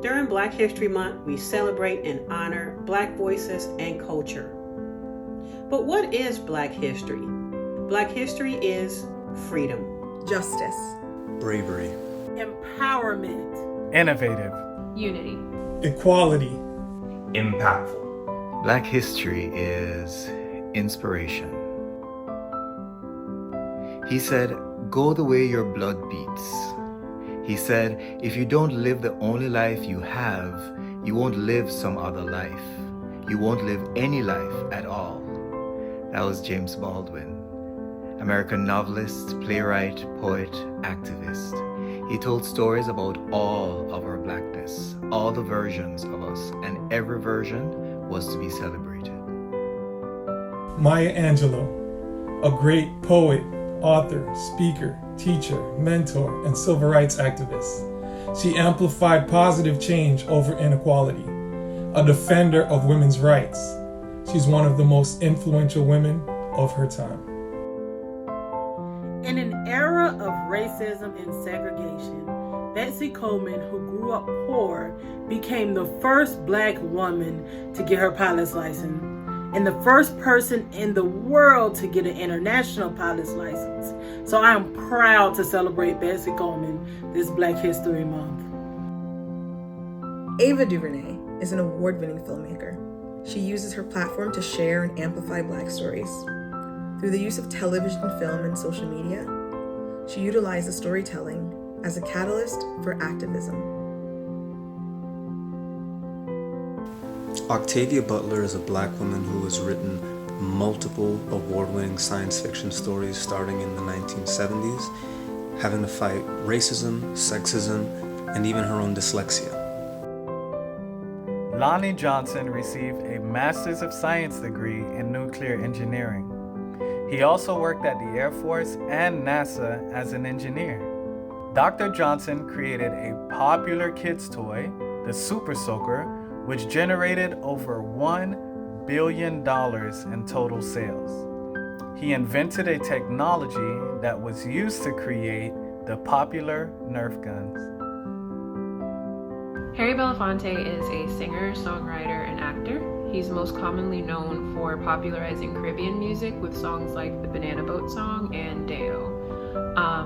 During Black History Month, we celebrate and honor Black voices and culture. But what is Black history? Black history is freedom, justice, bravery, empowerment, innovative, unity, equality, impactful. Black history is inspiration. He said, "Go the way your blood beats." He said, "If you don't live the only life you have, you won't live some other life. You won't live any life at all." That was James Baldwin, American novelist, playwright, poet, activist. He told stories about all of our Blackness, all the versions of us, and every version was to be celebrated. Maya Angelou, a great poet, author, speaker, teacher, mentor, and civil rights activist. She amplified positive change over inequality, a defender of women's rights. She's one of the most influential women of her time. In an era of racism and segregation, Betsy Coleman, who grew up poor, became the first Black woman to get her pilot's license and the first person in the world to get an international pilot's license. So I am proud to celebrate Betsy Coleman this Black History Month. Ava DuVernay is an award-winning filmmaker. She uses her platform to share and amplify Black stories. Through the use of television, film, and social media, she utilizes storytelling as a catalyst for activism. Octavia Butler is a Black woman who has written multiple award-winning science fiction stories starting in the 1970s, having to fight racism, sexism, and even her own dyslexia. Lonnie Johnson received a Master's of Science degree in nuclear engineering. He also worked at the Air Force and NASA as an engineer. Dr. Johnson created a popular kids' toy, the Super Soaker, which generated over $1 billion in total sales. He invented a technology that was used to create the popular Nerf guns. Harry Belafonte is a singer, songwriter, and actor. He's most commonly known for popularizing Caribbean music with songs like the Banana Boat Song and Deo.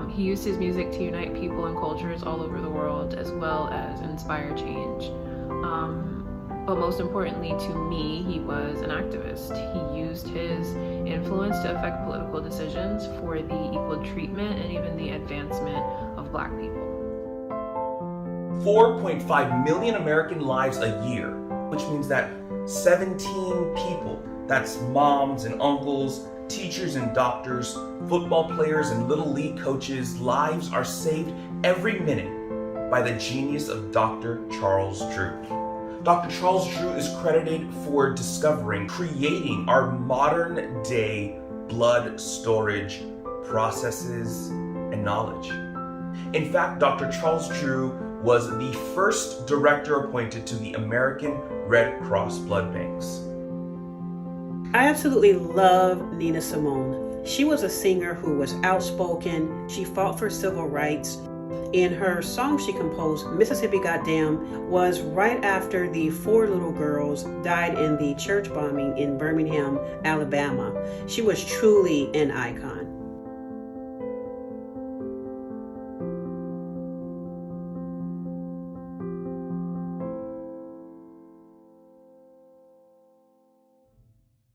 He used his music to unite people and cultures all over the world, as well as inspire change. But most importantly to me, he was an activist. He used his influence to affect political decisions for the equal treatment and even the advancement of Black people. 4.5 million American lives a year, which means that 17 people, that's moms and uncles, teachers and doctors, football players and little league coaches, lives are saved every minute by the genius of Dr. Charles Drew. Dr. Charles Drew is credited for discovering, creating our modern day blood storage processes and knowledge. In fact, Dr. Charles Drew was the first director appointed to the American Red Cross blood banks. I absolutely love Nina Simone. She was a singer who was outspoken. She fought for civil rights. In her song she composed, Mississippi Goddamn, was right after the 4 little girls died in the church bombing in Birmingham, Alabama. She was truly an icon.